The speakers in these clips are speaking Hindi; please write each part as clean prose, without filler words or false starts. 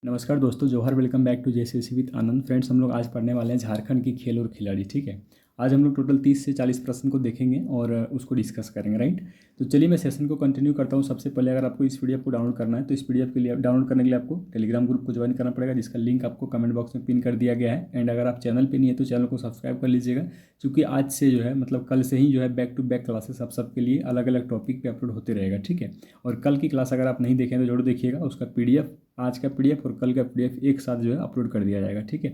नमस्कार दोस्तों, जोहर। Welcome back to JSSC with Anand. Friends, हम लोग आज पढ़ने वाले हैं झारखंड की खेल और खिलाड़ी। ठीक है, आज हम लोग टोटल 30 से 40 प्रश्न को देखेंगे और उसको डिस्कस करेंगे। राइट, तो चलिए मैं सेशन को कंटिन्यू करता हूँ। सबसे पहले अगर आपको इस पीडीएफ को डाउनलोड करना है तो इस पीडीएफ के लिए डाउनलोड करने के लिए आपको टेलीग्राम ग्रुप को ज्वाइन करना पड़ेगा, जिसका लिंक आपको कमेंट बॉक्स में पिन कर दिया गया है। एंड अगर आप चैनल पर नहीं है तो चैनल को सब्सक्राइब कर लीजिएगा, क्योंकि आज से जो है मतलब कल से ही जो है बैक टू बैक क्लासेस आप सबके लिए अलग अलग टॉपिक पे अपलोड होते रहेगा। ठीक है, और कल की क्लास अगर आप नहीं देखें तो जरूर देखिएगा। उसका पीडीएफ, आज का पीडीएफ और कल का पीडीएफ एक साथ जो है अपलोड कर दिया जाएगा। ठीक है,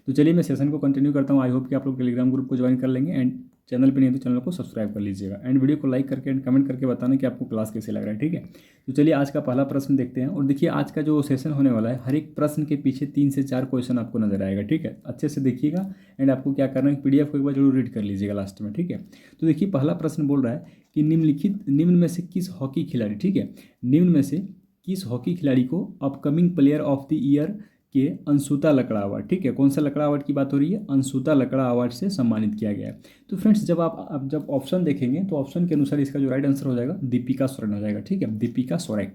तो चलिए मैं सेशन को कंटिन्यू करता हूँ। आई होप कि आप लोग टेलीग्राम ग्रुप को ज्वाइन कर लेंगे एंड चैनल पे नहीं तो चैनल को सब्सक्राइब कर लीजिएगा एंड वीडियो को लाइक करके एंड कमेंट करके बताना कि आपको क्लास कैसे लग रहा है। ठीक है, तो चलिए आज का पहला प्रश्न देखते हैं। और देखिए, आज का जो सेशन होने वाला है, हर एक प्रश्न के पीछे 3 से 4 क्वेश्चन आपको नजर आएगा। ठीक है, अच्छे से देखिएगा एंड आपको क्या करना है, पीडीएफ को एक बार जरूर रीड कर लीजिएगा लास्ट में। ठीक है, तो देखिए पहला प्रश्न बोल रहा है कि निम्न में से किस हॉकी खिलाड़ी, ठीक है, निम्न में से किस हॉकी खिलाड़ी को upcoming player of the year के अंशुता लकड़ा अवार्ड, ठीक है, कौन सा लकड़ा अवार्ड की बात हो रही है, अंशुता लकड़ा अवार्ड से सम्मानित किया गया है। तो फ्रेंड्स, जब ऑप्शन देखेंगे तो ऑप्शन के अनुसार इसका जो राइट आंसर हो जाएगा दीपिका सोरेन हो जाएगा। ठीक है, दीपिका सोरेन।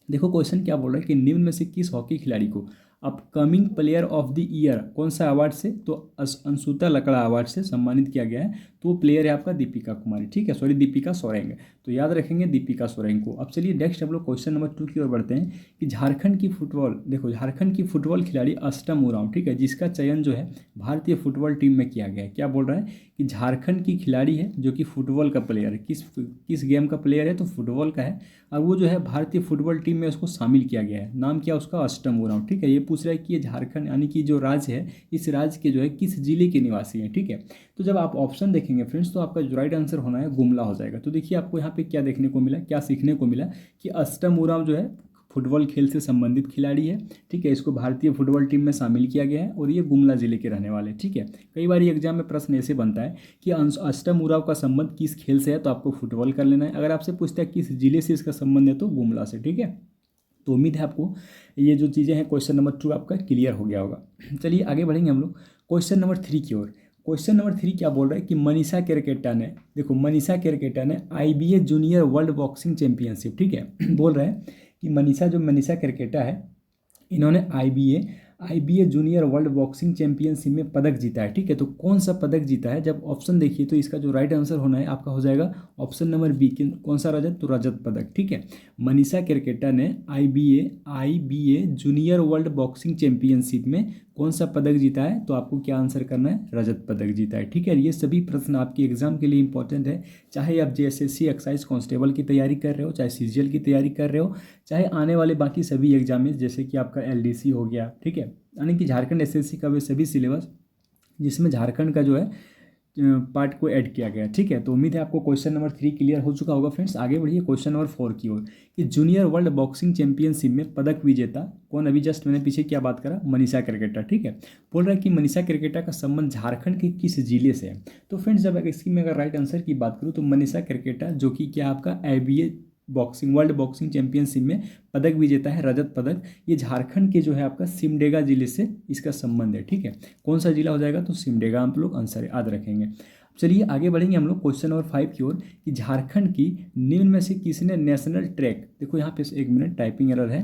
देखो क्वेश्चन क्या बोल रहा है कि निम्न में से किस हॉकी खिलाड़ी को upcoming player of the year कौन सा अवार्ड से, तो अंशुता लकड़ा अवार्ड से सम्मानित किया गया है। तो वो प्लेयर है आपका दीपिका कुमारी, ठीक है, सॉरी दीपिका सोरेंग। तो याद रखेंगे दीपिका सोरेंग को। अब चलिए नेक्स्ट हम लोग क्वेश्चन नंबर 2 की ओर बढ़ते हैं कि झारखंड की फुटबॉल, देखो झारखंड की फुटबॉल खिलाड़ी अष्टम उरांव, ठीक है, जिसका चयन जो है भारतीय फुटबॉल टीम में किया गया है। क्या बोल रहा है कि झारखंड की खिलाड़ी है जो कि फुटबॉल का प्लेयर है। किस गेम का प्लेयर है, तो फुटबॉल का है। और वो जो है भारतीय फुटबॉल टीम में उसको शामिल किया गया है। नाम क्या उसका, अष्टम उरांव। ठीक है, ये पूछ रहा है कि ये झारखंड यानी कि जो राज्य है, इस राज्य के जो है किस जिले के निवासी हैं। ठीक है, तो जब आप ऑप्शन देखेंगे फ्रेंड्स तो आपका जो राइट आंसर होना है गुमला हो जाएगा। तो देखिए आपको यहाँ पे क्या देखने को मिला, क्या सीखने को मिला कि अष्टम उरांव जो है फुटबॉल खेल से संबंधित खिलाड़ी है। ठीक है, इसको भारतीय फुटबॉल टीम में शामिल किया गया है और ये गुमला जिले के रहने वाले। ठीक है, कई बार एग्जाम में प्रश्न ऐसे बनता है कि अष्टम उरांव का संबंध किस खेल से है, तो आपको फुटबॉल कर लेना है। अगर आपसे पूछता है किस जिले से इसका संबंध है, तो गुमला से। ठीक है, तो उम्मीद है आपको ये जो चीज़ें हैं क्वेश्चन नंबर 2 आपका क्लियर हो गया होगा। चलिए आगे बढ़ेंगे हम लोग क्वेश्चन नंबर 3 की ओर। क्वेश्चन नंबर 3 क्या बोल रहा है कि मनीषा केरकेटा ने, देखो मनीषा केरकेटा ने IBA junior world boxing championship, ठीक है, बोल रहा है कि मनीषा केरकेटा है, इन्होंने IBA junior world boxing championship में पदक जीता है। ठीक है, तो कौन सा पदक जीता है, जब ऑप्शन देखिए तो इसका जो राइट आंसर होना है आपका हो जाएगा ऑप्शन नंबर बी, कौन सा रजत, तो रजत पदक। ठीक है, मनीषा केरकेटा ने IBA junior world boxing championship में कौन सा पदक जीता है, तो आपको क्या आंसर करना है, रजत पदक जीता है। ठीक है, ये सभी प्रश्न आपके एग्जाम के लिए इंपॉर्टेंट है, चाहे आप जेएसएससी एक्साइज कांस्टेबल की तैयारी कर रहे हो, चाहे सीजीएल की तैयारी कर रहे हो, चाहे आने वाले बाकी सभी एग्जाम में जैसे कि आपका एलडीसी हो गया। ठीक है, यानी कि झारखंड एसएससी का वे सभी सिलेबस जिसमें झारखंड का जो है पार्ट को ऐड किया गया। ठीक है, तो उम्मीद है आपको क्वेश्चन नंबर 3 क्लियर हो चुका होगा। फ्रेंड्स आगे बढ़िए क्वेश्चन नंबर 4 की ओर कि जूनियर वर्ल्ड बॉक्सिंग चैंपियनशिप में पदक विजेता कौन, अभी जस्ट मैंने पीछे क्या बात करा, मनीषा केरकेटा। ठीक है, बोल रहा है कि मनीषा केरकेटा का संबंध झारखंड के किस जिले से है। तो फ्रेंड्स जब इसकी मैं अगर राइट आंसर की बात करूँ तो मनीषा केरकेटा जो कि क्या आपका IBA boxing world boxing championship में पदक विजेता है, रजत पदक, ये झारखंड के जो है आपका सिमडेगा जिले से इसका संबंध है। ठीक है, कौन सा जिला हो जाएगा, तो सिमडेगा आप लोग आंसर याद रखेंगे। चलिए आगे बढ़ेंगे हम लोग क्वेश्चन नंबर 5 की ओर कि झारखंड की निम्न में से किसने नेशनल ट्रैक, देखो यहाँ पे एक मिनट टाइपिंग एरर है,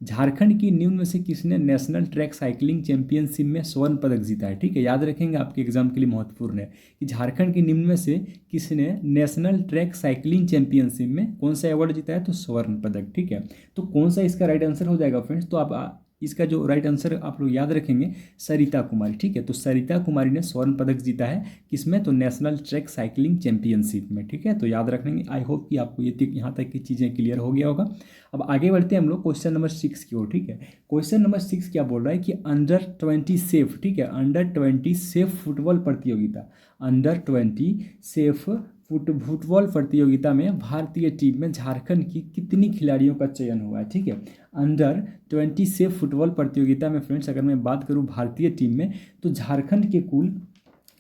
झारखंड की निम्न में से किसने नेशनल ट्रैक साइकिलिंग चैंपियनशिप में स्वर्ण पदक जीता है। ठीक है, याद रखेंगे आपके एग्जाम के लिए महत्वपूर्ण है कि झारखंड की निम्न में से किसने नेशनल ट्रैक साइकिलिंग चैंपियनशिप में कौन सा अवार्ड जीता है, तो स्वर्ण पदक। ठीक है, तो कौन सा इसका राइट आंसर हो जाएगा फ्रेंड्स, तो आप इसका जो राइट आंसर आप लोग याद रखेंगे सरिता कुमारी। ठीक है, तो सरिता कुमारी ने स्वर्ण पदक जीता है किसमें, तो नेशनल ट्रैक साइकिलिंग चैंपियनशिप में। ठीक है, तो याद रखेंगे। आई होप कि आपको ये यहाँ तक की चीज़ें क्लियर हो गया होगा। अब आगे बढ़ते हैं हम लोग क्वेश्चन नंबर 6 की ओर। ठीक है, क्वेश्चन नंबर 6 क्या बोल रहा है कि अंडर 20 सेफ, ठीक है, अंडर 20 सेफ फुटबॉल प्रतियोगिता, अंडर 20 सेफ फुटबॉल प्रतियोगिता में भारतीय टीम में झारखंड की कितनी खिलाड़ियों का चयन हुआ है। ठीक है, अंडर 20 सेफ फुटबॉल प्रतियोगिता में फ्रेंड्स अगर मैं बात करूं भारतीय टीम में, तो झारखंड के कुल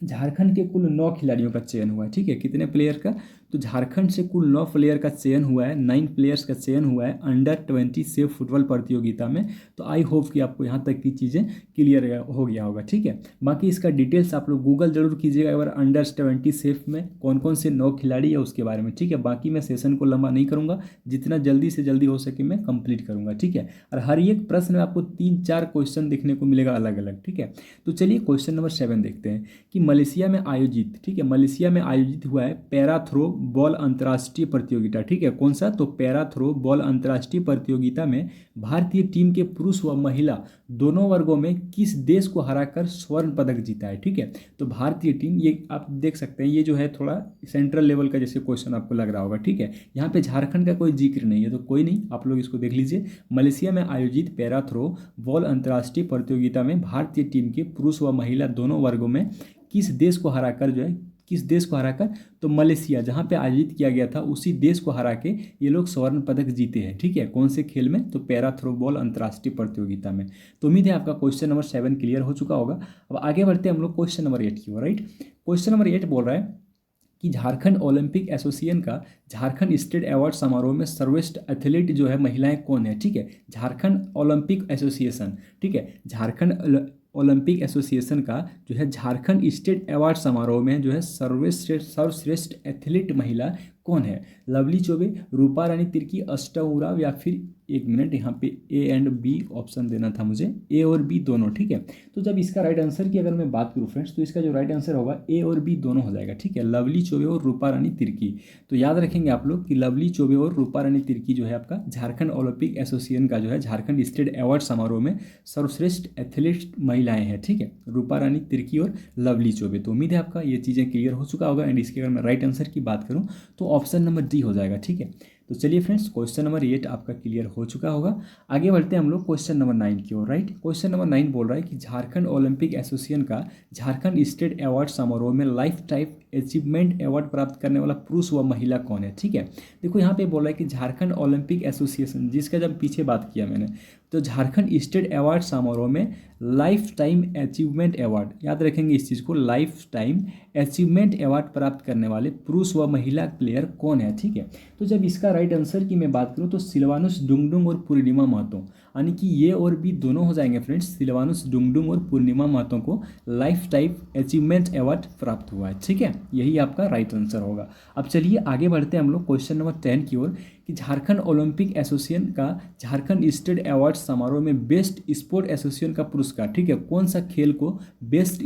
झारखंड के कुल 9 खिलाड़ियों का चयन हुआ है, ठीक है। कितने प्लेयर का? तो झारखंड से कुल 9 प्लेयर का चयन हुआ है, 9 प्लेयर्स का चयन हुआ है अंडर 20 सेफ फुटबॉल प्रतियोगिता में। तो आई होप कि आपको यहाँ तक की चीज़ें क्लियर हो गया होगा, ठीक है। बाकी इसका डिटेल्स आप लोग गूगल जरूर कीजिएगा एक बार, अंडर 20 सेफ में कौन कौन से 9 खिलाड़ी है उसके बारे में, ठीक है। बाकी मैं सेशन को लंबा नहीं करूँगा, जितना जल्दी से जल्दी हो सके मैं कंप्लीट करूँगा, ठीक है। और हर एक प्रश्न में आपको 3-4 क्वेश्चन देखने को मिलेगा अलग अलग, ठीक है। तो चलिए क्वेश्चन नंबर 7 देखते हैं कि मलेशिया में आयोजित, ठीक है, मलेशिया में आयोजित हुआ है पैरा थ्रो बॉल अंतर्राष्ट्रीय प्रतियोगिता, ठीक है। कौन सा? तो पैरा थ्रो बॉल अंतर्राष्ट्रीय प्रतियोगिता में भारतीय टीम के पुरुष व महिला दोनों वर्गों में किस देश को हराकर स्वर्ण पदक जीता है, ठीक है। तो भारतीय टीम, ये आप देख सकते हैं, ये जो है थोड़ा सेंट्रल लेवल का जैसे क्वेश्चन आपको लग रहा होगा, ठीक है। यहाँ पे झारखंड का कोई जिक्र नहीं है, तो कोई नहीं, आप लोग इसको देख लीजिए। मलेशिया में आयोजित पैरा थ्रो बॉल अंतर्राष्ट्रीय प्रतियोगिता में भारतीय टीम के पुरुष व महिला दोनों वर्गों में किस देश को हराकर जो है, किस देश को हराकर? तो मलेशिया, जहां पे आयोजित किया गया था उसी देश को हरा के ये लोग स्वर्ण पदक जीते हैं, ठीक है। कौन से खेल में? तो पैरा थ्रो बॉल अंतर्राष्ट्रीय प्रतियोगिता में। तो उम्मीद है आपका क्वेश्चन नंबर 7 क्लियर हो चुका होगा। अब आगे बढ़ते हैं हम लोग क्वेश्चन नंबर 8 की ओर, राइट। क्वेश्चन नंबर 8 बोल रहा है कि झारखंड ओलंपिक एसोसिएशन का झारखंड स्टेट अवार्ड समारोह में सर्वश्रेष्ठ एथलीट जो है महिलाएं कौन है, ठीक है। झारखंड ओलंपिक एसोसिएशन, ठीक है, झारखंड ओलंपिक एसोसिएशन का जो है झारखंड स्टेट अवार्ड समारोह में जो है सर्वश्रेष्ठ एथलीट महिला कौन है? लवली चौबे, रूपा रानी तिर्की, अष्टा उरांव, या फिर एक मिनट, यहाँ पे ए एंड बी ऑप्शन देना था मुझे, ए और बी दोनों, ठीक है। तो जब इसका राइट आंसर की अगर मैं बात करूँ फ्रेंड्स, तो इसका जो राइट आंसर होगा ए और बी दोनों हो जाएगा, ठीक है। लवली चौबे और रूपा रानी तिर्की। तो याद रखेंगे आप लोग कि लवली चौबे और रूपा रानी तिर्की जो है आपका झारखंड ओलंपिक एसोसिएशन का जो है झारखंड स्टेट अवार्ड समारोह में सर्वश्रेष्ठ एथलीट महिलाएं हैं, ठीक है, रूपा रानी तिर्की और लवली चौबे। तो उम्मीद है आपका ये चीज़ें क्लियर हो चुका होगा। एंड इसके अगर मैं राइट आंसर की बात करूँ तो ऑप्शन नंबर डी हो जाएगा, ठीक है। तो चलिए फ्रेंड्स, क्वेश्चन नंबर 8 आपका क्लियर हो चुका होगा। आगे बढ़ते हैं हम लोग क्वेश्चन नंबर 9 की ओर, राइट। क्वेश्चन नंबर 9 बोल रहा है कि झारखंड ओलंपिक एसोसिएशन का झारखंड स्टेट अवार्ड समारोह में लाइफ टाइम अचीवमेंट अवार्ड प्राप्त करने वाला पुरुष व महिला कौन है, ठीक है। देखो यहाँ पे बोल रहा है कि झारखंड ओलंपिक एसोसिएशन, जिसका जब पीछे बात किया मैंने, तो झारखंड स्टेट अवार्ड समारोह में लाइफ टाइम अचीवमेंट अवार्ड, याद रखेंगे इस चीज़ को, लाइफ टाइम अचीवमेंट अवार्ड प्राप्त करने वाले पुरुष व महिला प्लेयर कौन है, ठीक है। तो जब इसका राइट आंसर की मैं बात करूँ तो सिलवानुस डुंगडुंग और पूर्णिमा महतो, यानी कि ये और बी दोनों हो जाएंगे फ्रेंड्स। सिलवानुस डुंगडुंग और पूर्णिमा महतो को लाइफ टाइम अचीवमेंट अवार्ड प्राप्त हुआ है, ठीक है। यही आपका राइट आंसर होगा। अब चलिए आगे बढ़ते हैं हम लोग क्वेश्चन नंबर 10 की ओर कि झारखंड ओलंपिक एसोसिएशन का झारखंड स्टेट अवार्ड समारोह में बेस्ट स्पोर्ट एसोसिएशन का पुरस्कार, ठीक है, कौन सा खेल को बेस्ट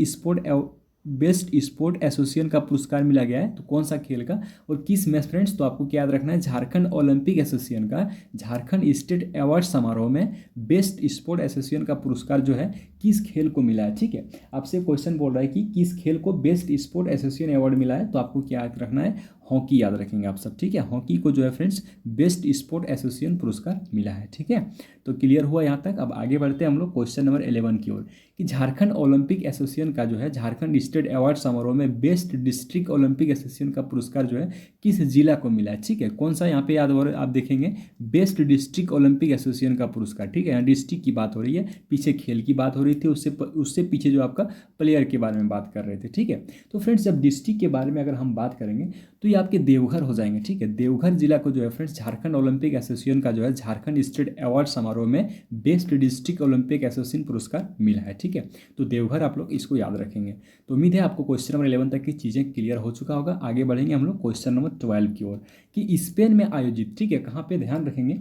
स्पोर्ट एसोसिएशन का पुरस्कार मिला गया है? तो कौन सा खेल का और किस में फ्रेंड्स? तो आपको क्या याद रखना है, झारखंड ओलंपिक एसोसिएशन का झारखंड स्टेट अवार्ड समारोह में बेस्ट स्पोर्ट एसोसिएशन का पुरस्कार जो है किस खेल को मिला है, ठीक है। आपसे क्वेश्चन बोल रहा है कि किस खेल को बेस्ट स्पोर्ट एसोसिएशन अवार्ड मिला है, तो आपको क्या याद रखना है, हॉकी याद रखेंगे आप सब, ठीक है। हॉकी को जो है फ्रेंड्स बेस्ट स्पोर्ट एसोसिएशन पुरस्कार मिला है, ठीक है। तो क्लियर हुआ यहाँ तक। अब आगे बढ़ते हैं हम लोग क्वेश्चन नंबर 11 की ओर कि झारखंड ओलंपिक एसोसिएशन का जो है झारखंड स्टेट अवार्ड समारोह में बेस्ट डिस्ट्रिक्ट ओलंपिक एसोसिएशन का पुरस्कार जो है किस जिला को मिला है, ठीक है। कौन सा? यहाँ पे याद हो रहा है, आप देखेंगे बेस्ट डिस्ट्रिक्ट ओलंपिक एसोसिएशन का पुरस्कार, ठीक है। यहाँ डिस्ट्रिक्ट की बात हो रही है, पीछे खेल की बात हो रही थी, उससे पीछे जो आपका प्लेयर के बारे में बात कर रहे थे, ठीक है। तो फ्रेंड्स जब डिस्ट्रिक्ट के बारे में अगर हम बात करेंगे तो ये आपके देवघर हो जाएंगे, ठीक है। देवघर जिला को जो है फ्रेंड्स झारखंड ओलंपिक एसोसिएशन का जो है झारखंड स्टेट अवार्ड समारोह में बेस्ट डिस्ट्रिक्ट ओलंपिक एसोसिएशन पुरस्कार मिला है, ठीक है। तो देवघर आप लोग इसको याद रखेंगे। तो उम्मीद है आपको क्वेश्चन नंबर 11 तक की चीज़ें क्लियर हो चुका होगा। आगे बढ़ेंगे हम लोग क्वेश्चन नंबर 12 की ओर कि स्पेन में आयोजित, ठीक है, कहाँ पे ध्यान रखेंगे,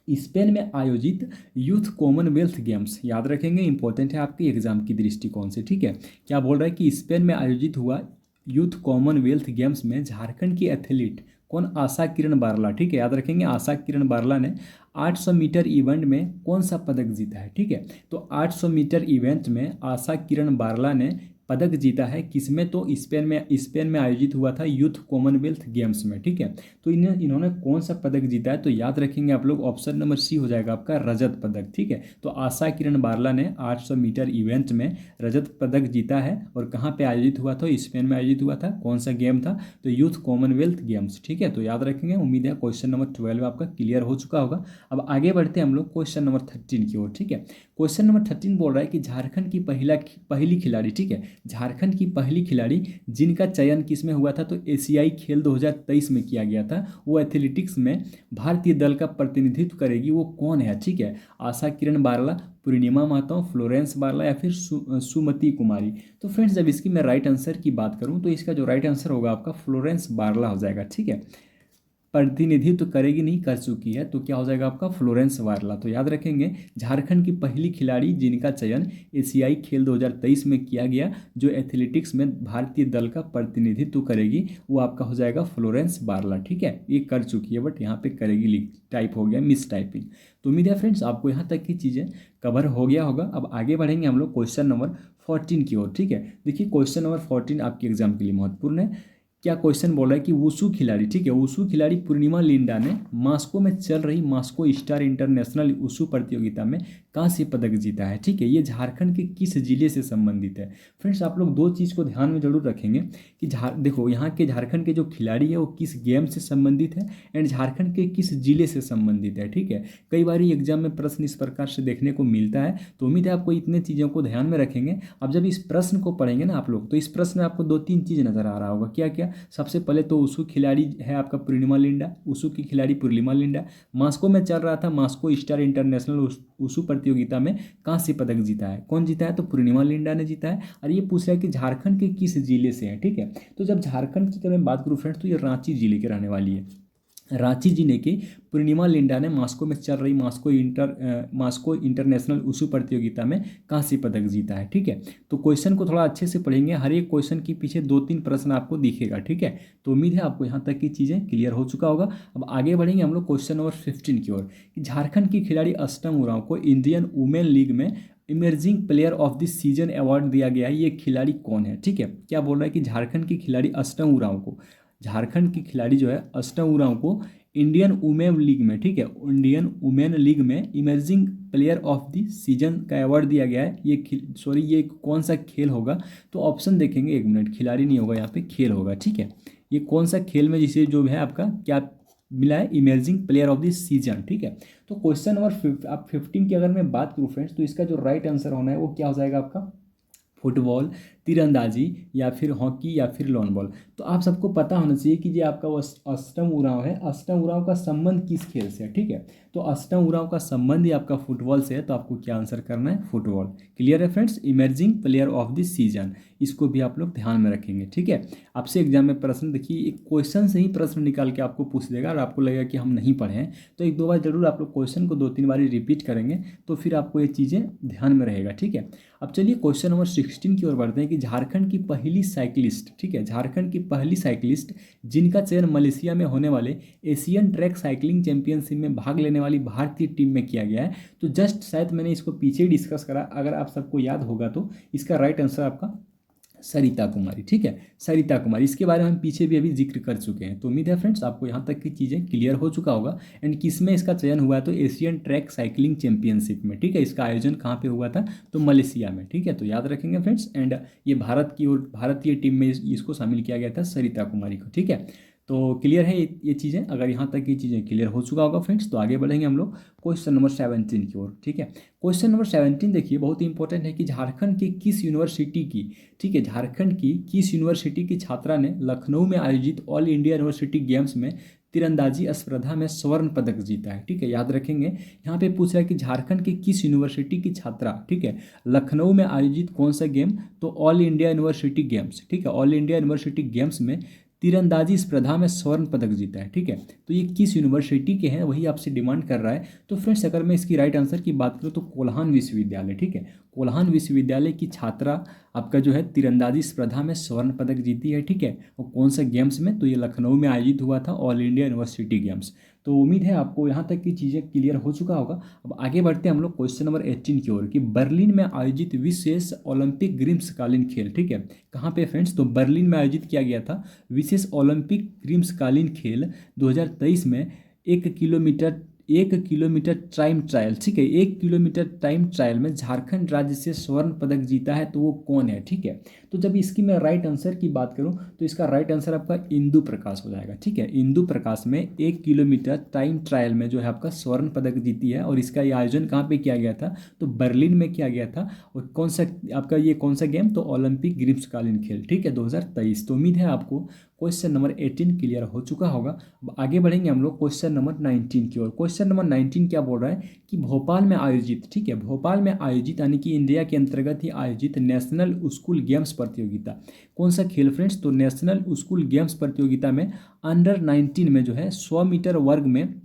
स्पेन में आयोजित यूथ कॉमनवेल्थ गेम्स, याद रखेंगे, इंपॉर्टेंट है आपके एग्जाम की दृष्टिकोण से, ठीक है। क्या बोल रहा है कि स्पेन में आयोजित हुआ यूथ कॉमनवेल्थ गेम्स में झारखंड की एथलीट कौन? आशा किरण बारला, ठीक है, याद रखेंगे। आशा किरण बारला ने 800 मीटर इवेंट में कौन सा पदक जीता है, ठीक है। तो 800 मीटर इवेंट में आशा किरण बारला ने पदक जीता है, किसमें? तो स्पेन में आयोजित हुआ था यूथ कॉमनवेल्थ गेम्स में, ठीक है। तो इन्होंने कौन सा पदक जीता है? तो याद रखेंगे आप लोग, ऑप्शन नंबर सी हो जाएगा आपका, रजत पदक, ठीक है। तो आशा किरण बारला ने 800 मीटर इवेंट में रजत पदक जीता है। और कहाँ पे आयोजित हुआ था? स्पेन में आयोजित हुआ था। कौन सा गेम था? तो यूथ कॉमनवेल्थ गेम्स, ठीक है। तो याद रखेंगे। उम्मीद है क्वेश्चन नंबर 12 आपका क्लियर हो चुका होगा। अब आगे बढ़ते हैं हम लोग क्वेश्चन नंबर 13 की ओर, ठीक है। क्वेश्चन नंबर 13 बोल रहा है कि झारखंड की पहली खिलाड़ी, ठीक है, झारखंड की पहली खिलाड़ी जिनका चयन किस में हुआ था, तो एशियाई खेल 2023 में किया गया था, वो एथलेटिक्स में भारतीय दल का प्रतिनिधित्व करेगी, वो कौन है, ठीक है। आशा किरण बारला, पूर्णिमा महतो, फ्लोरेंस बारला या फिर सुमति कुमारी। तो फ्रेंड्स जब इसकी मैं राइट आंसर की बात करूं तो इसका जो राइट आंसर होगा आपका फ्लोरेंस बारला हो जाएगा, ठीक है। प्रतिनिधित्व तो करेगी नहीं, कर चुकी है, तो क्या हो जाएगा आपका फ्लोरेंस वारला। तो याद रखेंगे झारखंड की पहली खिलाड़ी जिनका चयन एशियाई खेल 2023 में किया गया, जो एथलेटिक्स में भारतीय दल का प्रतिनिधित्व करेगी, वो आपका हो जाएगा फ्लोरेंस बारला, ठीक है। ये कर चुकी है बट यहाँ पे करेगी लिख टाइप हो गया, मिस टाइपिंग। तो उम्मीद है फ्रेंड्स आपको यहाँ तक की चीज़ें कवर हो गया होगा। अब आगे बढ़ेंगे हम लोग क्वेश्चन नंबर 14 की ओर, ठीक है। देखिए क्वेश्चन नंबर 14 आपके एग्जाम के लिए महत्वपूर्ण है। क्या क्वेश्चन बोल रहा है कि वुशु खिलाड़ी, ठीक है, वुशु खिलाड़ी पूर्णिमा लिंडा ने मॉस्को में चल रही मॉस्को स्टार इंटरनेशनल वुशु प्रतियोगिता में कांस्य पदक जीता है, ठीक है। ये झारखंड के किस जिले से संबंधित है। फ्रेंड्स आप लोग दो चीज़ को ध्यान में जरूर रखेंगे कि देखो यहाँ के झारखंड के जो खिलाड़ी है वो किस गेम से संबंधित है एंड झारखंड के किस जिले से संबंधित है, ठीक है। कई बार एग्जाम में प्रश्न इस प्रकार से देखने को मिलता है, तो उम्मीद है आपको इतने चीज़ों को ध्यान में रखेंगे। अब जब इस प्रश्न को पढ़ेंगे ना आप लोग, तो इस प्रश्न में आपको दो तीन चीज़ नजर आ रहा होगा। क्या क्या? सबसे पहले तो उसू खिलाड़ी है आपका पूर्णिमा लिंडा, उसू की खिलाड़ी पूर्णिमा लिंडा मॉस्को में चल रहा था मॉस्को स्टार इंटरनेशनल उसू प्रतियोगिता में कांस्य पदक जीता है। कौन जीता है? तो पूर्णिमा लिंडा ने जीता है। और ये पूछ रहा है कि झारखंड के किस जिले से है, ठीक है। तो जब झारखंड की अगर मैं बात करूँ फ्रेंड्स, तो ये रांची जिले के रहने वाली है। रांची जिले के पूर्णिमा लिंडा ने मॉस्को में चल रही मॉस्को इंटरनेशनल उसू प्रतियोगिता में कांस्य पदक जीता है, ठीक है। तो क्वेश्चन को थोड़ा अच्छे से पढ़ेंगे, हर एक क्वेश्चन के पीछे दो तीन प्रश्न आपको दिखेगा, ठीक है। तो उम्मीद है आपको यहाँ तक की चीज़ें क्लियर हो चुका होगा। अब आगे बढ़ेंगे हम लोग क्वेश्चन नंबर 15 की ओर कि झारखंड की खिलाड़ी अष्टम उरांव को इंडियन वुमेन लीग में emerging player of the season award दिया गया है। ये खिलाड़ी कौन है, ठीक है। क्या बोल रहा है कि झारखंड की खिलाड़ी अष्टम उरांव को, झारखंड की खिलाड़ी जो है अष्टम उरांव को इंडियन वुमेन लीग में, ठीक है, इंडियन वुमेन लीग में emerging player of the season का अवार्ड दिया गया है। ये कौन सा खेल होगा? तो ऑप्शन देखेंगे, एक मिनट, खिलाड़ी नहीं होगा यहाँ पे, खेल होगा, ठीक है। ये कौन सा खेल में जिसे जो है आपका क्या मिला है? Emerging player of the season, ठीक है। तो क्वेश्चन नंबर आप 15 की अगर मैं बात करूँ फ्रेंड्स, तो इसका जो राइट आंसर होना है वो क्या हो जाएगा आपका? फुटबॉल, तीरंदाजी या फिर हॉकी या फिर लॉन बॉल। तो आप सबको पता होना चाहिए कि ये आपका वो अष्टम उरांव है। अष्टम उरांव का संबंध किस खेल से है, ठीक है। तो अष्टम उरांव का संबंध ही आपका फुटबॉल से है, तो आपको क्या आंसर करना है? फुटबॉल। क्लियर है friends? Emerging player of the season, इसको भी आप लोग ध्यान में रखेंगे, ठीक है। आपसे एग्जाम में प्रश्न देखिए, एक क्वेश्चन से ही प्रश्न निकाल के आपको पूछ देगा और आपको लगेगा कि हम नहीं पढ़े हैं, तो एक दो बार जरूर आप लोग क्वेश्चन को दो तीन बार रिपीट करेंगे, तो फिर आपको ये चीज़ें ध्यान में रहेगा, ठीक है। अब चलिए क्वेश्चन नंबर 16 की ओर बढ़ते हैं कि झारखंड की पहली साइकिलिस्ट, ठीक है, झारखंड की पहली साइकिलिस्ट जिनका चयन मलेशिया में होने वाले एशियन ट्रैक साइकिलिंग चैंपियनशिप में भाग लेने वाली भारतीय टीम में किया गया है। तो जस्ट शायद मैंने इसको पीछे डिस्कस करा, अगर आप सबको याद होगा तो इसका राइट आंसर आपका सरिता कुमारी, ठीक है, सरिता कुमारी। इसके बारे में हम पीछे भी अभी जिक्र कर चुके हैं। तो उम्मीद है फ्रेंड्स आपको यहाँ तक की चीज़ें क्लियर हो चुका होगा। एंड किसमें इसका चयन हुआ? तो एशियन ट्रैक साइकिलिंग चैंपियनशिप में, ठीक है। इसका आयोजन कहाँ पे हुआ था? तो मलेशिया में, ठीक है। तो याद रखेंगे फ्रेंड्स। एंड ये भारत की ओर भारतीय टीम में इसको शामिल किया गया था, सरिता कुमारी को, ठीक है। तो क्लियर है ये चीज़ें। अगर यहाँ तक ये चीज़ें क्लियर हो चुका होगा फ्रेंड्स, तो आगे बढ़ेंगे हम लोग क्वेश्चन नंबर 17 की ओर, ठीक है। क्वेश्चन नंबर 17 देखिए बहुत इंपॉर्टेंट है कि झारखंड की किस यूनिवर्सिटी की, ठीक है, झारखंड की किस यूनिवर्सिटी की छात्रा ने लखनऊ में आयोजित ऑल इंडिया यूनिवर्सिटी गेम्स में तीरंदाजी स्पर्धा में स्वर्ण पदक जीता है, ठीक है। याद रखेंगे यहाँ पे पूछ रहा है कि झारखंड की किस यूनिवर्सिटी की छात्रा, ठीक है, लखनऊ में आयोजित कौन सा गेम? तो ऑल इंडिया यूनिवर्सिटी गेम्स, ठीक है, ऑल इंडिया यूनिवर्सिटी गेम्स में तीरंदाजी स्पर्धा में स्वर्ण पदक जीता है, ठीक है। तो ये किस यूनिवर्सिटी के हैं वही आपसे डिमांड कर रहा है। तो फ्रेंड्स अगर मैं इसकी राइट आंसर की बात करूँ तो कोल्हान विश्वविद्यालय, ठीक है, कोल्हान विश्वविद्यालय की छात्रा आपका जो है तीरंदाजी स्पर्धा में स्वर्ण पदक जीती है, ठीक है। और कौन सा गेम्स में? तो ये लखनऊ में आयोजित हुआ था ऑल इंडिया यूनिवर्सिटी गेम्स। तो उम्मीद है आपको यहाँ तक की चीज़ें क्लियर हो चुका होगा। अब आगे बढ़ते हैं हम लोग क्वेश्चन नंबर 18 की ओर कि बर्लिन में आयोजित विशेष ओलंपिक ग्रीष्मकालीन खेल, ठीक है, कहाँ पे फ्रेंड्स? तो बर्लिन में आयोजित किया गया था विशेष ओलंपिक ग्रीष्मकालीन खेल 2023 में 1 किलोमीटर 1 किलोमीटर टाइम ट्रायल, ठीक है, 1 किलोमीटर टाइम ट्रायल में झारखंड राज्य से स्वर्ण पदक जीता है तो वो कौन है, ठीक है। तो जब इसकी मैं राइट आंसर की बात करूं तो इसका राइट आंसर आपका इंदु प्रकाश हो जाएगा, ठीक है। इंदु प्रकाश में 1 किलोमीटर टाइम ट्रायल में जो है आपका स्वर्ण पदक जीती है, और इसका ये आयोजन कहाँ पे किया गया था, तो बर्लिन में किया गया था। और कौन सा आपका ये कौन सा गेम, तो ओलंपिक ग्रीष्मकालीन खेल, ठीक है, 2023। तो उम्मीद है आपको क्वेश्चन नंबर 18 क्लियर हो चुका होगा। अब आगे बढ़ेंगे हम लोग क्वेश्चन नंबर 19 की ओर। क्वेश्चन नंबर 19 क्या बोल रहा है कि भोपाल में आयोजित, ठीक है, भोपाल में आयोजित यानी कि इंडिया के अंतर्गत ही आयोजित नेशनल स्कूल गेम्स प्रतियोगिता, कौन सा खेल फ्रेंड्स, तो नेशनल स्कूल गेम्स प्रतियोगिता में अंडर 19 में जो है 100 मीटर वर्ग में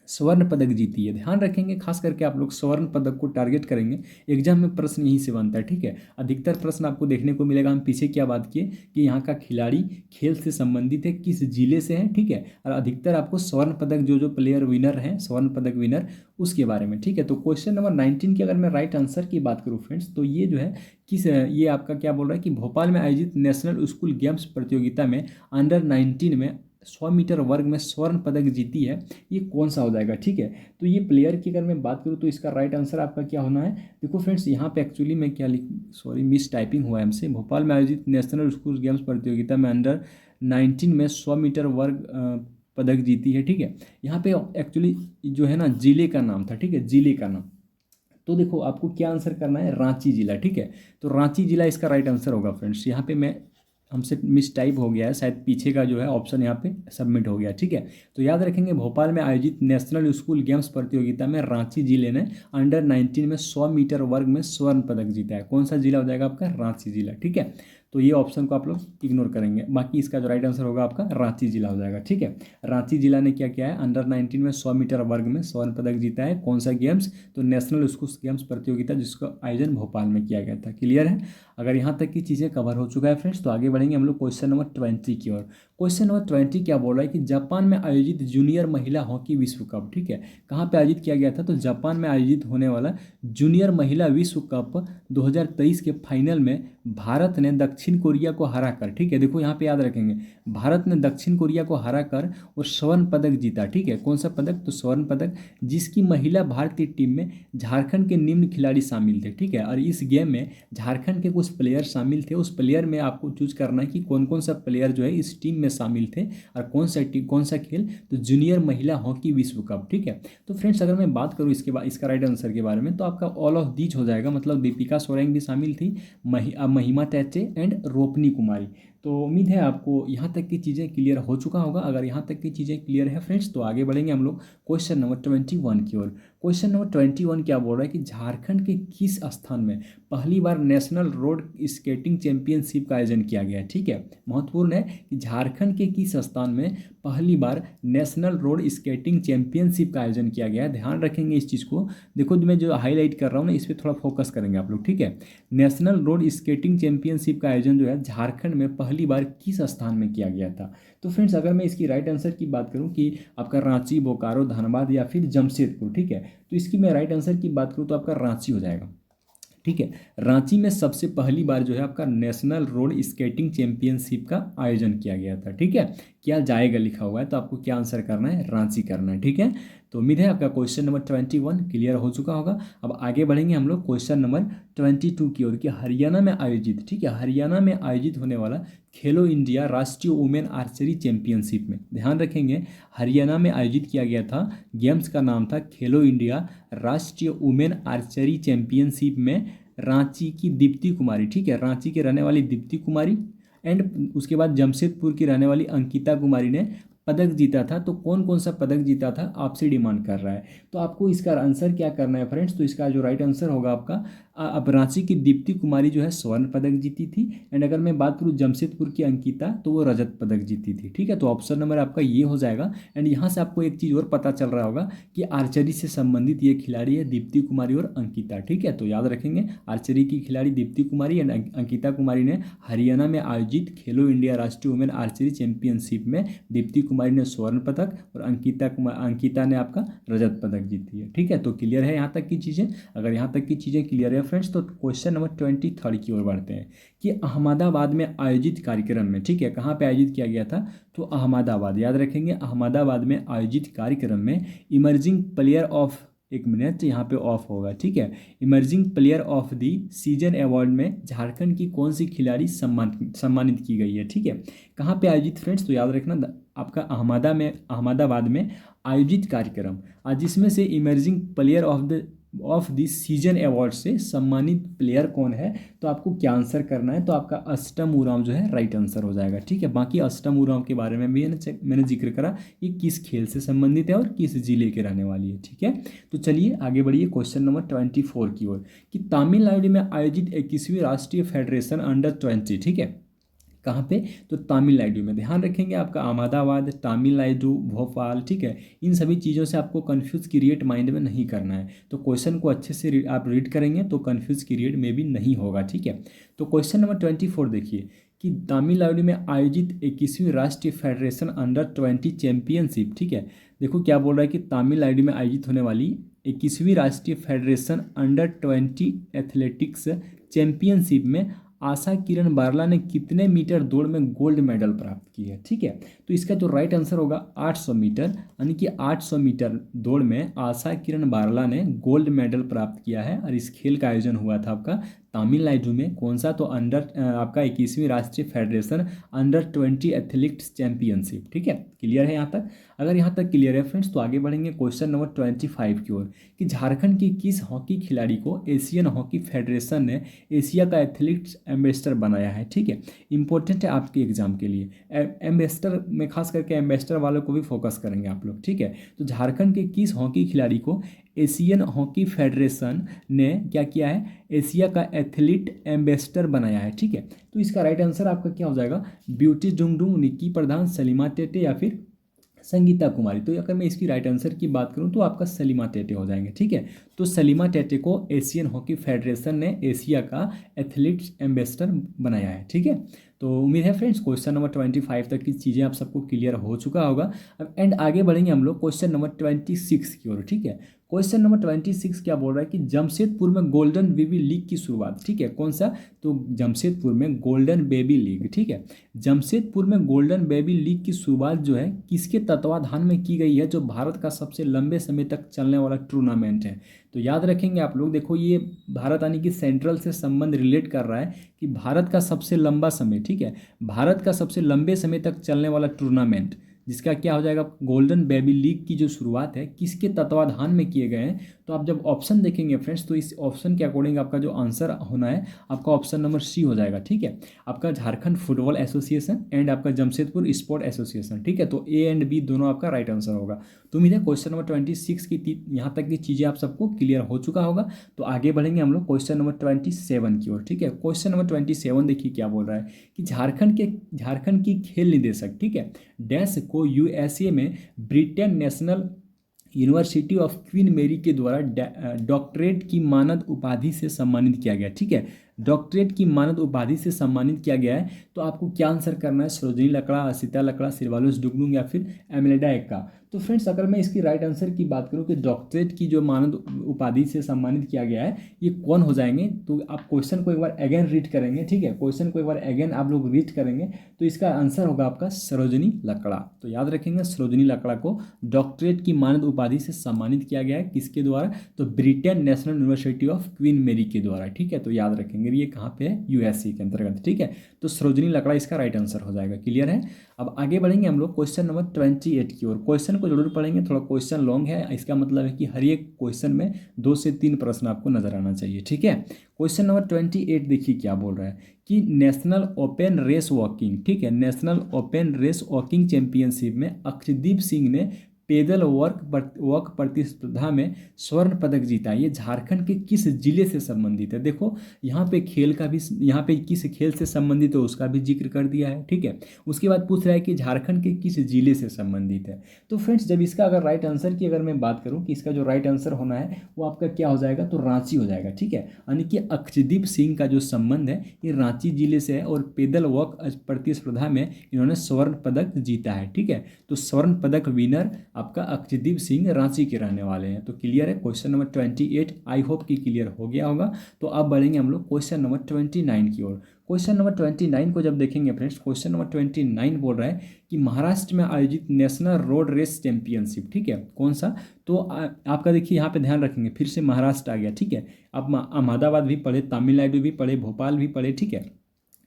स्वर्ण पदक जीती है। ध्यान रखेंगे, खास करके आप लोग स्वर्ण पदक को टारगेट करेंगे, एग्जाम में प्रश्न यहीं से बनता है, ठीक है। अधिकतर प्रश्न आपको देखने को मिलेगा, हम पीछे क्या बात किए कि यहाँ का खिलाड़ी खेल से संबंधित है, किस जिले से है, ठीक है, और अधिकतर आपको स्वर्ण पदक जो प्लेयर विनर हैं, स्वर्ण पदक विनर, उसके बारे में, ठीक है। तो क्वेश्चन नंबर 19 की अगर मैं राइट आंसर की बात करूँ फ्रेंड्स, तो ये जो है किस, ये आपका क्या बोल रहा है कि भोपाल में आयोजित नेशनल स्कूल गेम्स प्रतियोगिता में अंडर 19 में 100 मीटर वर्ग में स्वर्ण पदक जीती है, ये कौन सा हो जाएगा, ठीक है। तो ये प्लेयर की अगर मैं बात करूँ तो इसका राइट आंसर आपका क्या होना है, देखो फ्रेंड्स यहाँ पे एक्चुअली मैं क्या लिख, सॉरी मिस टाइपिंग हुआ है हमसे। भोपाल में आयोजित नेशनल स्कूल गेम्स प्रतियोगिता में अंडर 19 में 100 मीटर वर्ग पदक जीती है, ठीक है। यहाँ पे एक्चुअली जो है ना जिले का नाम था, ठीक है, जिले का नाम। तो देखो आपको क्या आंसर करना है, रांची जिला, ठीक है। तो रांची जिला इसका राइट आंसर होगा फ्रेंड्स। यहाँ पे मैं हमसे मिस टाइप हो गया है, शायद पीछे का जो है ऑप्शन यहाँ पे सबमिट हो गया, ठीक है। तो याद रखेंगे भोपाल में आयोजित नेशनल स्कूल गेम्स प्रतियोगिता में रांची जिले ने अंडर 19 में 100 मीटर वर्ग में स्वर्ण पदक जीता है, कौन सा जिला हो जाएगा आपका, रांची जिला, ठीक है। तो ये ऑप्शन को आप लोग इग्नोर करेंगे, बाकी इसका जो राइट आंसर होगा आपका रांची जिला हो जाएगा, ठीक है। रांची जिला ने क्या किया है, अंडर 19 में 100 मीटर वर्ग में स्वर्ण पदक जीता है, कौन सा गेम्स, तो नेशनल स्कूल गेम्स प्रतियोगिता, जिसका आयोजन भोपाल में किया गया था। क्लियर है, अगर यहाँ तक की चीज़ें कवर हो चुका है फ्रेंड्स, तो आगे बढ़ेंगे हम लोग क्वेश्चन नंबर 20 की ओर। क्वेश्चन नंबर 20 क्या बोल रहा है कि जापान में आयोजित जूनियर महिला हॉकी विश्व कप, ठीक है, कहाँ पे आयोजित किया गया था, तो जापान में आयोजित होने वाला जूनियर महिला विश्व कप 2023 के फाइनल में भारत ने दक्षिण कोरिया को हराकर, ठीक है, देखो यहाँ पे याद रखेंगे, भारत ने दक्षिण कोरिया को हराकर और स्वर्ण पदक जीता, ठीक है, कौन सा पदक, तो स्वर्ण पदक, जिसकी महिला भारतीय टीम में झारखंड के निम्न खिलाड़ी शामिल थे, ठीक है। और इस गेम में झारखंड के कुछ प्लेयर शामिल थे, उस प्लेयर में आपको चूज करना है कि कौन कौन सा प्लेयर जो है इस टीम में शामिल थे, और कौन सा खेल, तो जूनियर महिला हॉकी विश्व कप, ठीक है। तो फ्रेंड्स अगर मैं बात करूँ इसके बाद इसका राइट आंसर के बारे में, तो आपका ऑल ऑफ दीज हो जाएगा, मतलब दीपिका सोरेंग भी शामिल थी, महिमा टैचे एंड रोपनी कुमारी। तो उम्मीद है आपको यहाँ तक की चीज़ें क्लियर हो चुका होगा। अगर यहाँ तक की चीज़ें क्लियर है फ्रेंड्स, तो आगे बढ़ेंगे हम लोग क्वेश्चन नंबर 21 की ओर। क्वेश्चन नंबर 21 क्या बोल रहा है कि झारखंड के किस स्थान में पहली बार नेशनल रोड स्केटिंग चैंपियनशिप का आयोजन किया गया है, ठीक है। महत्वपूर्ण है कि झारखंड के किस स्थान में पहली बार नेशनल रोड स्केटिंग चैंपियनशिप का आयोजन किया गया है, ध्यान रखेंगे इस चीज़ को। देखो मैं जो हाईलाइट कर रहा हूँ ना, इस पर थोड़ा फोकस करेंगे आप लोग, ठीक है। नेशनल रोड स्केटिंग चैंपियनशिप का आयोजन जो है झारखंड में पहली बार किस स्थान में किया गया था। तो फ्रेंड्स अगर मैं इसकी राइट आंसर की बात करूं कि आपका रांची, बोकारो, धनबाद या फिर जमशेदपुर, ठीक है, तो इसकी मैं राइट आंसर की बात करूं तो आपका रांची हो जाएगा, ठीक है। रांची में सबसे पहली बार जो है आपका नेशनल रोड स्केटिंग चैंपियनशिप का आयोजन किया गया था, ठीक है। क्या जाएगा लिखा हुआ है, तो आपको क्या आंसर करना है, रांची करना है, ठीक है। तो उम्मीद है आपका क्वेश्चन नंबर 21 क्लियर हो चुका होगा। अब आगे बढ़ेंगे हम लोग क्वेश्चन नंबर 22 की ओर कि हरियाणा में आयोजित, ठीक है, हरियाणा में आयोजित होने वाला खेलो इंडिया राष्ट्रीय वुमेन आर्चरी चैंपियनशिप में, ध्यान रखेंगे हरियाणा में आयोजित किया गया था, गेम्स का नाम था खेलो इंडिया राष्ट्रीय वुमेन आर्चरी चैंपियनशिप में रांची की दीप्ति कुमारी, ठीक है, रांची के रहने वाली दीप्ति कुमारी एंड उसके बाद जमशेदपुर की रहने वाली अंकिता कुमारी ने पदक जीता था। तो कौन कौन सा पदक जीता था आपसे डिमांड कर रहा है, तो आपको इसका आंसर क्या करना है फ्रेंड्स, तो इसका जो राइट आंसर होगा आपका अब रांची की दीप्ति कुमारी जो है स्वर्ण पदक जीती थी, एंड अगर मैं बात करूँ जमशेदपुर की अंकिता तो वो रजत पदक जीती थी, ठीक है। तो ऑप्शन नंबर आपका ये हो जाएगा। एंड यहाँ से आपको एक चीज़ और पता चल रहा होगा कि आर्चरी से संबंधित ये खिलाड़ी है दीप्ति कुमारी और अंकिता, ठीक है। तो याद रखेंगे आर्चरी की खिलाड़ी दीप्ति कुमारी एंड अंकिता कुमारी ने हरियाणा में आयोजित खेलो इंडिया राष्ट्रीय वुमेन आर्चरी चैंपियनशिप में दीप्ति कुमारी ने स्वर्ण पदक और अंकिता ने आपका रजत पदक जीती है, ठीक है। तो क्लियर है यहाँ तक की चीज़ें, अगर यहाँ तक की चीज़ें क्लियर है फ्रेंड्स। तो क्वेश्चन नंबर 23 की ओर बढ़ते हैं कि अहमदाबाद में आयोजित कार्यक्रम में, ठीक है, कहाँ पे आयोजित किया गया था, तो अहमदाबाद, याद रखेंगे अहमदाबाद में आयोजित कार्यक्रम में इमर्जिंग प्लेयर ऑफ, एक मिनट यहाँ पे ऑफ होगा, ठीक है, emerging player of the season award में झारखंड की कौन सी खिलाड़ी सम्मानित की गई है, ठीक है। कहाँ पे आयोजित फ्रेंड्स, तो याद रखना आपका अहमदाबाद में आयोजित कार्यक्रम, आज जिसमें से emerging player of the season award से सम्मानित प्लेयर कौन है, तो आपको क्या आंसर करना है, तो आपका अष्टम उरांव जो है राइट आंसर हो जाएगा, ठीक है। बाकी अष्टम उरांव के बारे में भी मैंने जिक्र करा, ये किस खेल से संबंधित है और किस जिले के रहने वाली है, ठीक है। तो चलिए आगे बढ़िए क्वेश्चन नंबर 24 की ओर कि तमिलनाडु में आयोजित 21वीं राष्ट्रीय फेडरेशन अंडर-20, ठीक है, कहाँ पे, तो तमिलनाडु में। ध्यान रखेंगे आपका अहमदाबाद, तमिलनाडु, भोपाल, ठीक है, इन सभी चीज़ों से आपको कन्फ्यूज़ क्रिएट माइंड में नहीं करना है। तो क्वेश्चन को अच्छे से आप रीड करेंगे तो कन्फ्यूज़ क्रिएट में भी नहीं होगा, ठीक है। तो क्वेश्चन नंबर 24 देखिए कि तमिलनाडु में आयोजित 21वीं राष्ट्रीय फेडरेशन अंडर-20 चैंपियनशिप, ठीक है, देखो क्या बोल रहा है कि तमिलनाडु में आयोजित होने वाली 21वीं राष्ट्रीय फेडरेशन अंडर-20 एथलेटिक्स चैंपियनशिप में आशा किरण बारला ने कितने मीटर दौड़ में गोल्ड मेडल प्राप्त की है, ठीक है। तो इसका जो राइट आंसर होगा 800 मीटर, यानी कि 800 मीटर दौड़ में आशा किरण बारला ने गोल्ड मेडल प्राप्त किया है। और इस खेल का आयोजन हुआ था आपका तमिलनाडु में, कौन सा, तो आपका 21वीं राष्ट्रीय फेडरेशन अंडर-20 एथलेटिक्स चैंपियनशिप, ठीक है। क्लियर है यहाँ तक? अगर यहाँ तक क्लियर है फ्रेंड्स तो आगे बढ़ेंगे क्वेश्चन नंबर 25 की ओर कि झारखंड की किस हॉकी खिलाड़ी को एशियन हॉकी फेडरेशन ने एशिया का एथलीट्स एम्बेसडर बनाया है, ठीक है। इंपॉर्टेंट है आपके एग्जाम के लिए, एम्बेसडर में खास करके एम्बेसडर वालों को भी फोकस करेंगे आप लोग, ठीक है। तो झारखंड के किस हॉकी खिलाड़ी को एशियन हॉकी फेडरेशन ने क्या किया है, एशिया का एथलीट एम्बेसडर बनाया है, ठीक है। तो इसका राइट आंसर आपका क्या हो जाएगा, ब्यूटी डुंगडुंग, निक्की प्रधान, सलीमा टेटे या फिर संगीता कुमारी। तो अगर मैं इसकी राइट आंसर की बात करूं तो आपका सलीमा टेटे हो जाएंगे, ठीक है। तो सलीमा टेटे को एशियन हॉकी फेडरेशन ने एशिया का एथलीट्स एम्बेसडर बनाया है, ठीक है। तो उम्मीद है फ्रेंड्स क्वेश्चन नंबर 25 तक की चीज़ें आप सबको क्लियर हो चुका होगा। अब एंड आगे बढ़ेंगे हम लोग क्वेश्चन नंबर 26 की ओर, ठीक है। क्वेश्चन नंबर 26 क्या बोल रहा है कि जमशेदपुर में गोल्डन बेबी लीग की शुरुआत, ठीक है, कौन सा, तो जमशेदपुर में गोल्डन बेबी लीग, ठीक है। जमशेदपुर में गोल्डन बेबी लीग की शुरुआत जो है किसके तत्वाधान में की गई है, जो भारत का सबसे लंबे समय तक चलने वाला टूर्नामेंट है। तो याद रखेंगे आप लोग, देखो ये भारत यानी कि सेंट्रल से संबंध रिलेट कर रहा है कि भारत का सबसे लंबा समय, ठीक है, भारत का सबसे लंबे समय तक चलने वाला टूर्नामेंट जिसका क्या हो जाएगा, गोल्डन बेबी लीग की जो शुरुआत है किसके तत्वाधान में किए गए हैं। तो आप जब ऑप्शन देखेंगे फ्रेंड्स तो इस ऑप्शन के अकॉर्डिंग आपका जो आंसर होना है आपका ऑप्शन नंबर सी हो जाएगा, ठीक है। आपका झारखंड फुटबॉल एसोसिएशन एंड आपका जमशेदपुर स्पोर्ट एसोसिएशन, ठीक है। तो ए एंड बी दोनों आपका राइट आंसर होगा। तो उम्मीद है क्वेश्चन नंबर 26 की यहाँ तक की चीज़ें आप सबको क्लियर हो चुका होगा। तो आगे बढ़ेंगे हम लोग क्वेश्चन नंबर 27 की ओर, ठीक है। क्वेश्चन नंबर 27 देखिए क्या बोल रहा है कि झारखंड की खेल निदेशक, ठीक है, डैश को यूएसए में Britain national university of queen मेरी के द्वारा डॉक्टरेट की मानद उपाधि से सम्मानित किया गया, ठीक है। डॉक्टरेट की मानद उपाधि से सम्मानित किया गया है। तो आपको क्या आंसर करना है, सरोजिनी लकड़ा, असिता लकड़ा, सिरवालोस डुगडुंग या फिर एमिलेडा एक्का। तो फ्रेंड्स अगर मैं इसकी राइट आंसर की बात करूं कि डॉक्टरेट की जो मानद उपाधि से सम्मानित किया गया है ये कौन हो जाएंगे, तो आप क्वेश्चन को एक बार अगेन रीड करेंगे, ठीक है, क्वेश्चन को एक बार अगेन आप लोग रीड करेंगे तो इसका आंसर होगा आपका सरोजिनी लकड़ा। तो याद रखेंगे सरोजिनी लकड़ा को डॉक्टरेट की मानद उपाधि से सम्मानित किया गया है, किसके द्वारा, तो Britain national university of queen मेरी के द्वारा, ठीक है। तो याद रखेंगे ये कहाँ पे है, यूएसए के अंतर्गत, ठीक है। तो सरोजिनी लकड़ा इसका राइट आंसर हो जाएगा। क्लियर है? अब आगे बढ़ेंगे हम लोग क्वेश्चन नंबर 28 की ओर। क्वेश्चन को जरूर पढ़ेंगे, थोड़ा क्वेश्चन लॉन्ग है, इसका मतलब है कि हर एक क्वेश्चन में 2 से 3 प्रश्न आपको नजर आना चाहिए, ठीक है। क्वेश्चन नंबर 28 देखिए क्या बोल रहा है कि नेशनल ओपन रेस वॉकिंग, ठीक है, national open race walking championship में अक्षदीप सिंह ने पैदल वॉक प्रतिस्पर्धा में स्वर्ण पदक जीता। ये झारखंड के किस जिले से संबंधित है, देखो यहाँ पे खेल का भी, यहाँ पे किस खेल से संबंधित है उसका भी जिक्र कर दिया है, ठीक है। उसके बाद पूछ रहा है कि झारखंड के किस जिले से संबंधित है। तो फ्रेंड्स जब इसका अगर राइट आंसर की अगर मैं बात करूँ कि इसका जो राइट आंसर होना है वो आपका क्या हो जाएगा, तो रांची हो जाएगा, ठीक है। यानी कि अक्षदीप सिंह का जो संबंध है ये रांची जिले से है और पैदल वॉक प्रतिस्पर्धा में इन्होंने स्वर्ण पदक जीता है, ठीक है। तो स्वर्ण पदक विनर आपका अक्षदीप सिंह रांची के रहने वाले हैं। तो क्लियर है क्वेश्चन नंबर 28, आई होप कि क्लियर हो गया होगा। तो अब बढ़ेंगे हम लोग क्वेश्चन नंबर 29 की ओर। क्वेश्चन नंबर 29 को जब देखेंगे फ्रेंड्स, क्वेश्चन नंबर 29 बोल रहा है कि महाराष्ट्र में आयोजित नेशनल रोड रेस चैंपियनशिप, ठीक है, कौन सा? तो आपका देखिए यहाँ पे ध्यान रखेंगे, फिर से महाराष्ट्र आ गया, ठीक है। आप अहमदाबाद भी पढ़े, तमिलनाडु भी पढ़े, भोपाल भी पढ़े, ठीक है,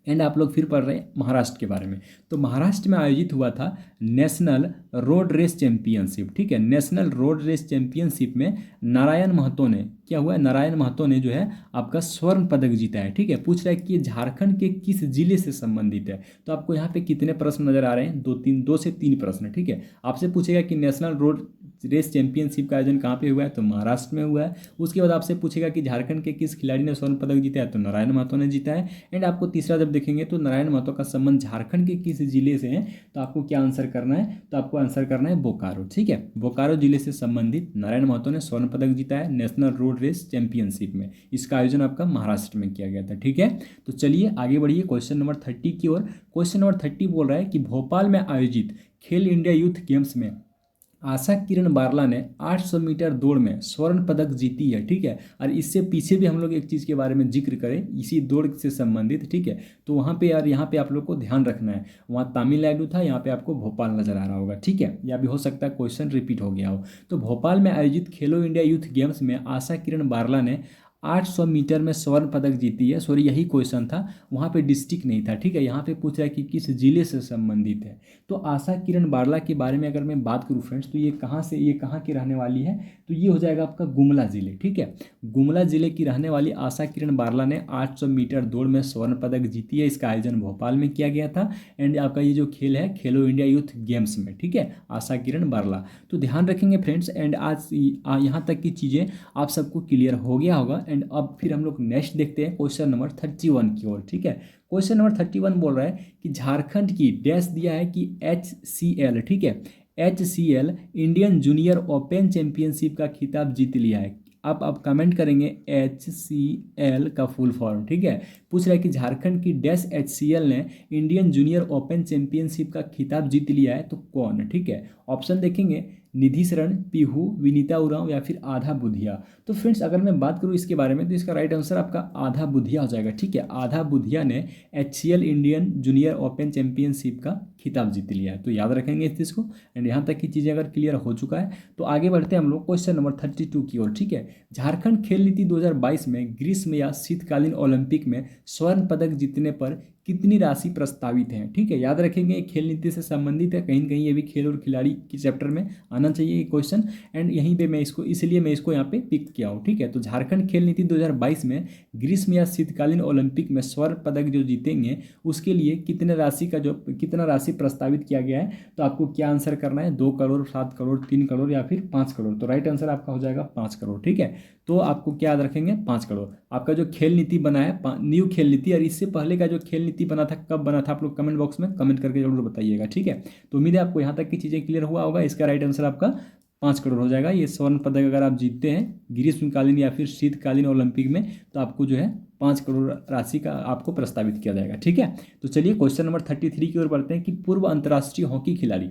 एंड आप लोग फिर पढ़ रहे हैं महाराष्ट्र के बारे में। तो महाराष्ट्र में आयोजित हुआ था नेशनल रोड रेस चैंपियनशिप, ठीक है। नेशनल रोड रेस चैंपियनशिप में नारायण महतो ने, क्या हुआ, नारायण महतो ने जो है आपका स्वर्ण पदक जीता है, ठीक है। पूछ रहा है कि ये झारखंड के किस जिले से संबंधित है। तो आपको यहाँ पे कितने प्रश्न नजर आ रहे हैं? दो से तीन प्रश्न, ठीक है। आपसे पूछेगा कि नेशनल रोड रेस चैंपियनशिप का आयोजन कहाँ पे हुआ है? तो महाराष्ट्र में हुआ है। उसके बाद आपसे पूछेगा कि झारखंड के किस खिलाड़ी ने स्वर्ण पदक जीता है? तो नारायण महतो ने जीता है। एंड आपको तीसरा जब देखेंगे तो नारायण महतो का संबंध झारखंड के किस जिले से है? तो आपको क्या आंसर करना है? तो आपको आंसर करना है बोकारो, ठीक है। बोकारो जिले से संबंधित नारायण महतो ने स्वर्ण पदक जीता है नेशनल रोड रेस चैंपियनशिप में। इसका आयोजन आपका महाराष्ट्र में किया गया था, ठीक है। तो चलिए आगे बढ़िए क्वेश्चन नंबर 30 की ओर। क्वेश्चन नंबर 30 बोल रहा है कि भोपाल में आयोजित खेल इंडिया यूथ गेम्स में आशा किरण बारला ने 800 मीटर दौड़ में स्वर्ण पदक जीती है, ठीक है। और इससे पीछे भी हम लोग एक चीज़ के बारे में जिक्र करें इसी दौड़ से संबंधित, ठीक है। तो वहाँ पे यार, यहाँ पे आप लोग को ध्यान रखना है, वहाँ तमिलनाडु था, यहाँ पे आपको भोपाल नजर आ रहा होगा, ठीक है। या भी हो सकता है क्वेश्चन रिपीट हो गया हो। तो भोपाल में आयोजित खेलो इंडिया यूथ गेम्स में आशा किरण बारला ने 800 मीटर में स्वर्ण पदक जीती है। सॉरी, यही क्वेश्चन था, वहाँ पे डिस्ट्रिक्ट नहीं था, ठीक है। यहाँ पे पूछ रहा है कि किस जिले से संबंधित है। तो आशा किरण बारला के बारे में अगर मैं बात करूँ फ्रेंड्स, तो ये कहाँ की रहने वाली है? तो ये हो जाएगा आपका गुमला जिले, ठीक है। गुमला जिले की रहने वाली आशा किरण बारला ने 800 मीटर दौड़ में स्वर्ण पदक जीती है। इसका आयोजन भोपाल में किया गया था। एंड आपका ये जो खेल है खेलो इंडिया यूथ गेम्स में, ठीक है, आशा किरण बारला। तो ध्यान रखेंगे फ्रेंड्स। एंड आज यहाँ तक की चीज़ें आप सबको क्लियर हो गया होगा। एंड अब फिर हम लोग नेक्स्ट देखते हैं क्वेश्चन नंबर 31 की ओर, ठीक है। क्वेश्चन नंबर 31 बोल रहा है कि झारखंड की डैश दिया है कि HCL, ठीक है, HCL Indian junior open championship का खिताब जीत लिया है। आप कमेंट करेंगे HCL का फुल फॉर्म, ठीक है। पूछ रहा है कि झारखंड की डैश HCL ने इंडियन जूनियर ओपन चैंपियनशिप का खिताब जीत लिया है, तो कौन, ठीक है। ऑप्शन देखेंगे, निधि शरण, पीहू, विनीता उरांव या फिर आधा बुधिया। तो फ्रेंड्स अगर मैं बात करूँ इसके बारे में, तो इसका राइट आंसर आपका आधा बुधिया हो जाएगा, ठीक है। आधा बुधिया ने HCL Indian junior open championship का खिताब जीत लिया है। तो याद रखेंगे इस चीज़ को। एंड यहाँ तक की चीज़ें अगर क्लियर हो चुका है तो आगे बढ़ते हैं हम लोग क्वेश्चन नंबर 32 की ओर, ठीक है। झारखंड खेल नीति 2022 में ग्रीष्म या शीतकालीन ओलंपिक में स्वर्ण पदक जीतने पर कितनी राशि प्रस्तावित है, ठीक है। याद रखेंगे खेल नीति से संबंधित है, कहीं ना कहीं ये भी खेल और खिलाड़ी के चैप्टर में आना चाहिए ये क्वेश्चन। एंड यहीं पे मैं इसको यहाँ पे पिक किया हूँ, ठीक है। तो झारखंड खेल नीति 2022 में ग्रीष्म या शीतकालीन ओलंपिक में स्वर्ण पदक जो जीतेंगे उसके लिए कितना राशि प्रस्तावित किया गया है। तो आपको क्या आंसर करना है? 2 करोड़, 7 करोड़, 3 करोड़ या फिर 5 करोड़। तो राइट आंसर आपका हो जाएगा 5 करोड़, ठीक है। तो आपको क्या याद रखेंगे? 5 करोड़। आपका जो खेल नीति बना है न्यू खेल नीति, और इससे पहले का जो खेल नीति बना था कब बना था, आप लोग कमेंट बॉक्स में कमेंट करके जरूर बताइएगा, ठीक है। तो उम्मीद है आपको यहाँ तक की चीज़ें क्लियर हुआ होगा। इसका राइट आंसर आपका 5 करोड़ हो जाएगा। ये स्वर्ण पदक अगर आप जीतते हैं ग्रीष्मकालीन या फिर शीतकालीन ओलंपिक में, तो आपको जो है 5 करोड़ राशि का आपको प्रस्तावित किया जाएगा, ठीक है। तो चलिए क्वेश्चन नंबर 33 की ओर बढ़ते हैं कि पूर्व अंतर्राष्ट्रीय हॉकी खिलाड़ी,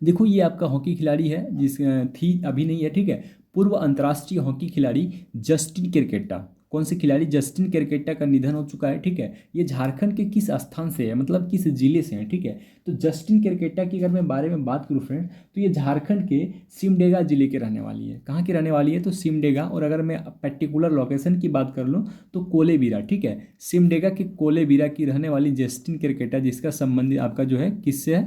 देखो ये आपका हॉकी खिलाड़ी है थी अभी नहीं है, ठीक है। पूर्व अंतर्राष्ट्रीय हॉकी खिलाड़ी जस्टिन केरकेट्टा, कौन से खिलाड़ी? जस्टिन केरकेट्टा का निधन हो चुका है, ठीक है। ये झारखंड के किस स्थान से है, मतलब किस जिले से है, ठीक है। तो जस्टिन केरकेट्टा की अगर मैं बारे में बात करूँ फ्रेंड, तो ये झारखंड के सिमडेगा जिले के रहने वाली है। कहाँ की रहने वाली है? तो सिमडेगा। और अगर मैं पर्टिकुलर लोकेशन की बात कर लूँ तो कोलेबिरा, ठीक है। सिमडेगा के कोलेबिरा की रहने वाली जस्टिन केरकेट्टा, जिसका संबंध आपका जो है किससे है?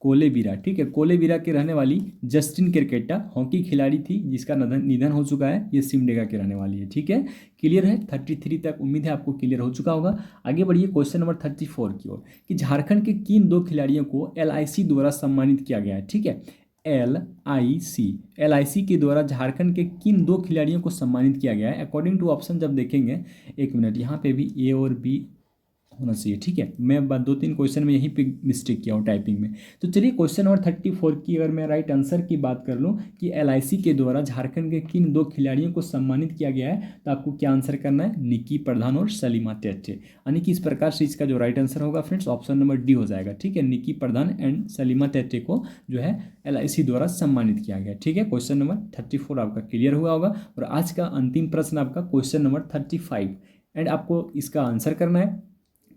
कोलेबिरा, ठीक है। कोलेबिरा के रहने वाली जस्टिन केरकेट्टा हॉकी खिलाड़ी थी जिसका निधन हो चुका है। ये सिमडेगा के रहने वाली है, ठीक है। क्लियर है? 33 तक उम्मीद है आपको क्लियर हो चुका होगा। आगे बढ़िए क्वेश्चन नंबर 34 की ओर कि झारखंड के किन 2 खिलाड़ियों को LIC द्वारा सम्मानित किया गया है, ठीक है। LIC के द्वारा झारखंड के किन 2 खिलाड़ियों को सम्मानित किया गया है? अकॉर्डिंग टू ऑप्शन जब देखेंगे, एक मिनट, यहाँ पे भी A और B होना चाहिए, ठीक है। मैं 2-3 क्वेश्चन में यहीं पे मिस्टेक किया हूँ टाइपिंग में। तो चलिए क्वेश्चन नंबर 34 की अगर मैं राइट आंसर की बात कर लूँ कि LIC के द्वारा झारखंड के किन 2 खिलाड़ियों को सम्मानित किया गया है, तो आपको क्या आंसर करना है, निकी प्रधान और सलीमा टेटे। यानी कि इस प्रकार से इसका जो राइट आंसर होगा फ्रेंड्स ऑप्शन नंबर डी हो जाएगा, ठीक है। निकी प्रधान एंड सलीमा टेटे को जो है LIC द्वारा सम्मानित किया गया, ठीक है। क्वेश्चन नंबर 34 आपका क्लियर हुआ होगा। और आज का अंतिम प्रश्न आपका क्वेश्चन नंबर 35 एंड आपको इसका आंसर करना है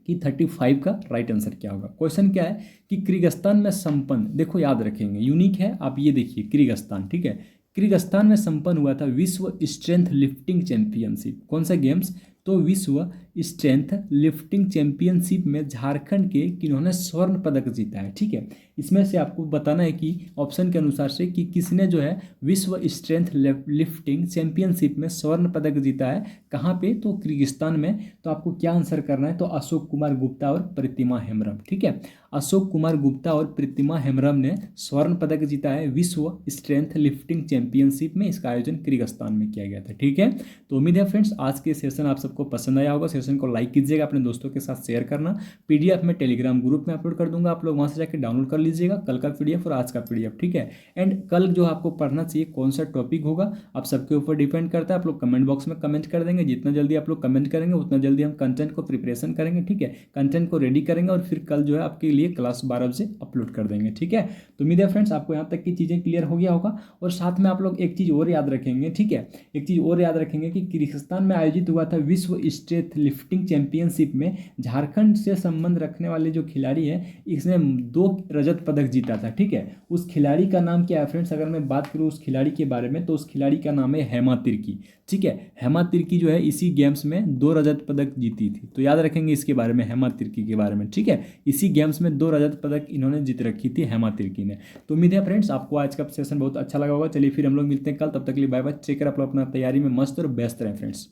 कि 35 का राइट आंसर क्या होगा। क्वेश्चन क्या है कि किर्गिस्तान में संपन्न, देखो याद रखेंगे यूनिक है, आप ये देखिए किर्गिस्तान, ठीक है। किर्गिस्तान में संपन्न हुआ था विश्व स्ट्रेंथ लिफ्टिंग चैंपियनशिप। कौन सा गेम्स, तो विश्व स्ट्रेंथ लिफ्टिंग चैंपियनशिप में झारखंड के किन्होंने स्वर्ण पदक जीता है, ठीक है। इसमें से आपको बताना है कि ऑप्शन के अनुसार से कि किसने जो है विश्व स्ट्रेंथ लिफ्टिंग चैंपियनशिप में स्वर्ण पदक जीता है, कहाँ पे, तो किर्गिस्तान में। तो आपको क्या आंसर करना है, तो अशोक कुमार गुप्ता और प्रतिमा हेम्ब्रम, ठीक है। अशोक कुमार गुप्ता और प्रतिमा हेम्ब्रम ने स्वर्ण पदक जीता है विश्व स्ट्रेंथ लिफ्टिंग चैंपियनशिप में। इसका आयोजन किर्गिस्तान में किया गया था, ठीक है। तो उम्मीद है फ्रेंड्स आज के सेशन आप सबको पसंद आया होगा। सेशन को लाइक कीजिएगा, अपने दोस्तों के साथ शेयर करना। PDF में टेलीग्राम ग्रुप में अपलोड कर दूंगा, आप लोग वहाँ से जाकर डाउनलोड कर लीजिएगा, कल का PDF और आज का PDF, ठीक है। एंड कल जो आपको पढ़ना चाहिए कौन सा टॉपिक होगा आप सबके ऊपर डिपेंड करता है। आप लोग कमेंट बॉक्स में कमेंट कर देंगे, जितना जल्दी आप लोग कमेंट करेंगे उतना जल्दी हम कंटेंट को प्रिपरेशन करेंगे, ठीक है। कंटेंट को रेडी करेंगे और फिर कल जो है आपके लिए क्लास 12 बजे अपलोड कर देंगे, ठीक है। तो उम्मीद है फ्रेंड्स आपको यहाँ तक की चीज़ें क्लियर हो गया होगा। और साथ में आप लोग एक चीज़ और याद रखेंगे, ठीक है, एक चीज़ और याद रखेंगे कि किर्गिस्तान में आयोजित हुआ था विश्व स्ट्रेंथ लिफ्टिंग चैंपियनशिप में झारखंड से संबंध रखने वाले जो खिलाड़ी है इसने 2 रजत पदक जीता था, ठीक है। उस खिलाड़ी का नाम क्या है फ्रेंड्स, अगर मैं बात करूँ उस खिलाड़ी के बारे में तो उस खिलाड़ी का नाम है हेमा तिर्की, ठीक है। हेमा तिर्की जो है इसी गेम्स में 2 रजत पदक जीती थी, तो याद रखेंगे इसके बारे में, हेमा तिर्की के बारे में, ठीक है। इसी गेम्स में 2 रजत पदक इन्होंने जीत रखी थी हेमा तिर्की ने। तो उम्मीद है फ्रेंड्स आपको आज का सेशन बहुत अच्छा लगा होगा। चलिए फिर हम लोग मिलते हैं कल, तब तक के लिए बाय बाय, टेक केयर, आप लोग अपना तैयारी में मस्त और व्यस्त रहें फ्रेंड्स।